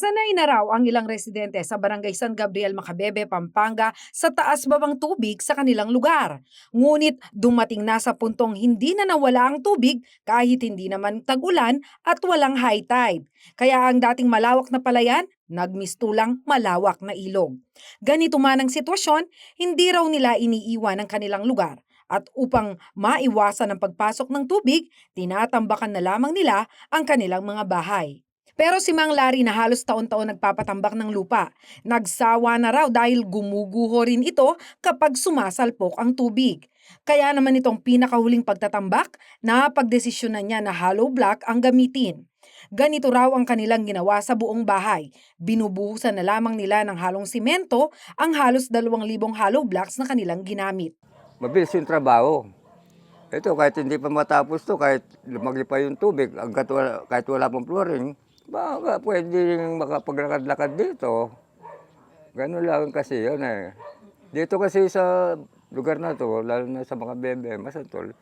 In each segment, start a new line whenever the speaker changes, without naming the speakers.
Sanay na raw ang ilang residente sa Barangay San Gabriel, Macabebe, Pampanga sa taas-babang tubig sa kanilang lugar. Ngunit dumating na sa puntong hindi na nawala ang tubig kahit hindi naman tag-ulan at walang high tide. Kaya ang dating malawak na palayan, nagmistulang malawak na ilog. Ganito man ang sitwasyon, hindi raw nila iniiwan ang kanilang lugar. At upang maiwasan ang pagpasok ng tubig, tinatambakan na lamang nila ang kanilang mga bahay. Pero si Mang Larry na halos taon-taon nagpapatambak ng lupa, nagsawa na raw dahil gumuguho rin ito kapag sumasalpok ang tubig. Kaya naman itong pinakahuling pagtatambak, napagdesisyonan niya na hollow block ang gamitin. Ganito raw ang kanilang ginawa sa buong bahay. Binubuhusan na lamang nila ng halong simento ang halos 2,000 hollow blocks na kanilang ginamit.
Mabilis yung trabaho. Ito, kahit hindi pa matapos to, kahit lumagli pa yung tubig, kahit wala pang flooring, baka pwede makapaglakad-lakad dito. Ganun lang kasi yun eh. Dito kasi sa lugar na to, lalo na sa mga bebe, masantol,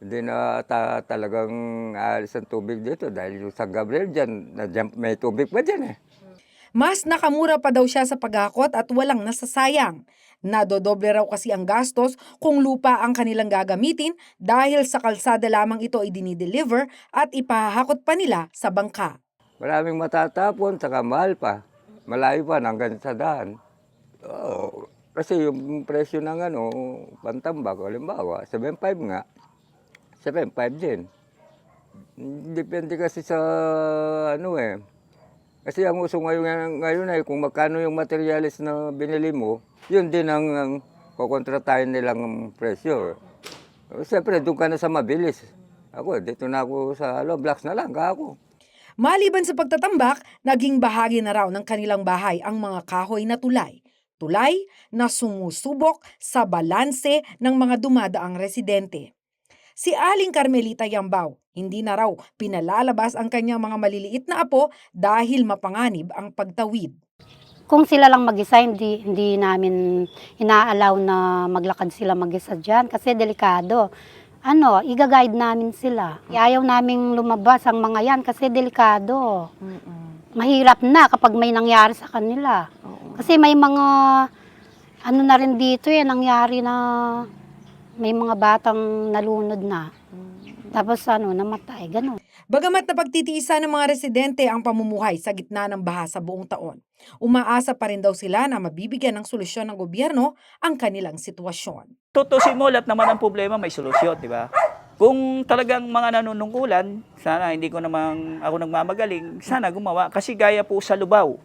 hindi na talagang aalis ang tubig dito dahil yung San Gabriel dyan, may tubig pa dyan eh.
Mas nakamura pa daw siya sa paghakot at walang nasasayang. Nadodoble raw kasi ang gastos kung lupa ang kanilang gagamitin dahil sa kalsada lamang ito ay dinideliver at ipahahakot pa nila sa bangka.
Maraming matatapon, saka mahal pa. Malayo pa hanggang sa daan. Oo, kasi yung presyo ng pantambak, halimbawa, 7.5 nga, 7.5 din. Depende kasi sa kasi ang uso ngayon ay kung magkano yung materialis na binili mo, yun din ang kukontratahin nilang presyo. Siyempre, doon ka na sa mabilis. Ako, dito na ako sa blocks na lang, ako.
Maliban sa pagtatambak, naging bahagi na raw ng kanilang bahay ang mga kahoy na tulay. Tulay na sumusubok sa balanse ng mga dumadaang residente. Si Aling Carmelita Yambao, hindi na raw pinalalabas ang kanyang mga maliliit na apo dahil mapanganib ang pagtawid.
Kung sila lang mag-isa, hindi namin inaalaw na maglakad sila mag-isa dyan kasi delikado. Iga-guide namin sila. Ayaw naming lumabas ang mga yan kasi delikado. Mahirap na kapag may nangyari sa kanila. Kasi may mga, na rin dito nangyari na may mga batang nalunod na. Tapos namatay, gano'n.
Bagamat napagtitiisan ng mga residente ang pamumuhay sa gitna ng baha sa buong taon, umaasa pa rin daw sila na mabibigyan ng solusyon ng gobyerno ang kanilang sitwasyon.
Tutusin mo, lahat naman ng problema may solusyon, di ba? Kung talagang mga nanunungkulan, sana hindi ko namang ako nagmamagaling, sana gumawa. Kasi gaya po sa Lubao.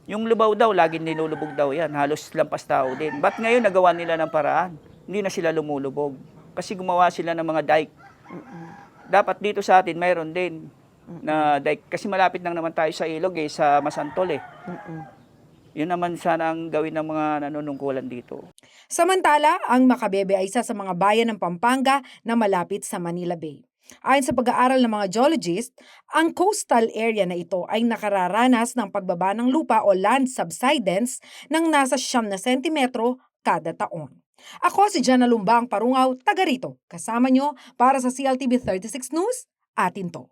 Yung Lubao daw, laging nilulubog daw yan. Halos lampas tao din. Ba't ngayon nagawa nila ng paraan? Hindi na sila lumulubog. Kasi gumawa sila ng mga dike. Dapat dito sa atin, mayroon din na dike. Kasi malapit lang naman tayo sa ilog sa Masantol . Yun naman sana ang gawin ng mga nanunungkulan dito.
Samantala, ang Macabebe ay isa sa mga bayan ng Pampanga na malapit sa Manila Bay. Ayon sa pag-aaral ng mga geologist, ang coastal area na ito ay nakararanas ng pagbaba ng lupa o land subsidence ng nasa 9 na sentimetro kada taon. Ako si Jana Lumbang Parungaw, taga rito. Kasama nyo para sa CLTV 36 News, atin to.